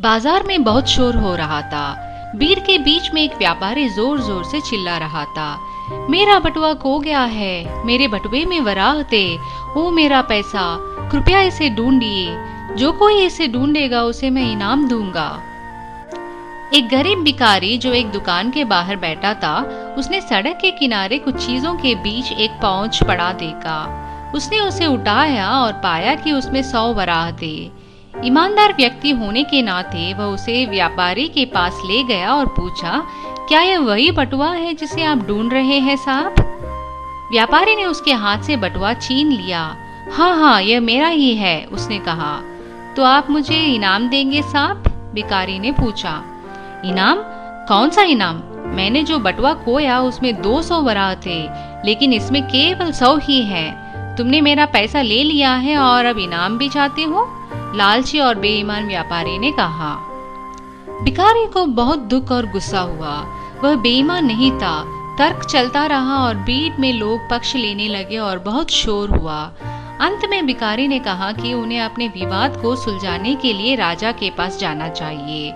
बाजार में बहुत शोर हो रहा था। भीड़ के बीच में एक व्यापारी जोर जोर से चिल्ला रहा था, मेरा बटुआ खो गया है, मेरे बटुए में वराह थे, ओ मेरा पैसा, कृपया इसे ढूंढिए, जो कोई इसे ढूंढेगा उसे मैं इनाम दूंगा। एक गरीब भिखारी जो एक दुकान के बाहर बैठा था, उसने सड़क के किनारे कुछ चीजों के बीच एक पाउच पड़ा देखा। उसने उसे उठाया और पाया कि उसमें 100 वराह थे। ईमानदार व्यक्ति होने के नाते वह उसे व्यापारी के पास ले गया और पूछा, क्या यह वही बटुआ है जिसे आप ढूंढ रहे हैं साहब? व्यापारी ने उसके हाथ से बटुआ छीन लिया। हाँ हाँ, यह मेरा ही है, उसने कहा। तो आप मुझे इनाम देंगे साहब? भिखारी ने पूछा। इनाम? कौन सा इनाम? मैंने जो बटुआ खोया उसमें 200 वराह थे, लेकिन इसमें केवल 100 ही है। तुमने मेरा पैसा ले लिया है और अब इनाम भी चाहते हो? लालची और बेईमान व्यापारी ने कहा। भिखारी को बहुत दुख और गुस्सा हुआ। वह बेईमान नहीं था। तर्क चलता रहा और भीड़ में लोग पक्ष लेने लगे और बहुत शोर हुआ। अंत में भिखारी ने कहा कि उन्हें अपने विवाद को सुलझाने के लिए राजा के पास जाना चाहिए।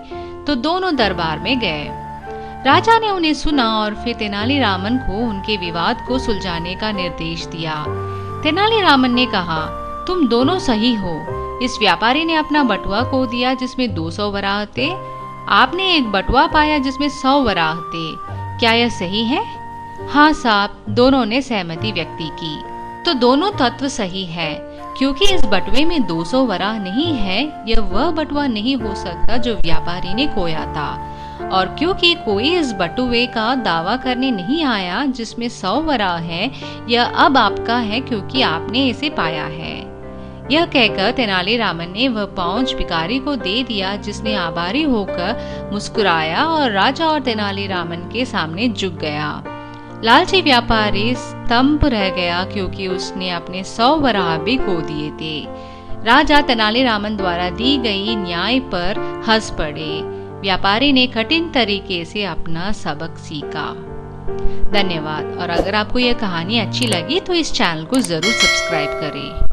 तो दोनों दरबार में गए। राजा ने उन्हें सुना और फिर तेनालीरामन को उनके विवाद को सुलझाने का निर्देश दिया। तेनालीरामन ने कहा, तुम दोनों सही हो। इस व्यापारी ने अपना बटुआ खो दिया जिसमें 200 वराह थे। आपने एक बटुआ पाया जिसमें 100 वराह थे। क्या यह सही है? हाँ साहब, दोनों ने सहमति व्यक्त की। तो दोनों तत्व सही है, क्योंकि इस बटुए में 200 वराह नहीं है, यह वह बटुआ नहीं हो सकता जो व्यापारी ने खोया था। और क्योंकि कोई इस बटुए का दावा करने नहीं आया जिसमें 100 वराह है, यह अब आपका है क्योंकि आपने इसे पाया है। यह कहकर तेनालीरामन ने वह पाउच भिखारी को दे दिया, जिसने आभारी होकर मुस्कुराया और राजा और तेनालीरामन के सामने झुक गया। लालची व्यापारी स्तंभ रह गया क्योंकि उसने अपने 100 वराह भी खो दिए थे। राजा तेनालीरामन द्वारा दी गई न्याय पर हंस पड़े। व्यापारी ने कठिन तरीके से अपना सबक सीखा। धन्यवाद। और अगर आपको यह कहानी अच्छी लगी तो इस चैनल को जरूर सब्सक्राइब करें।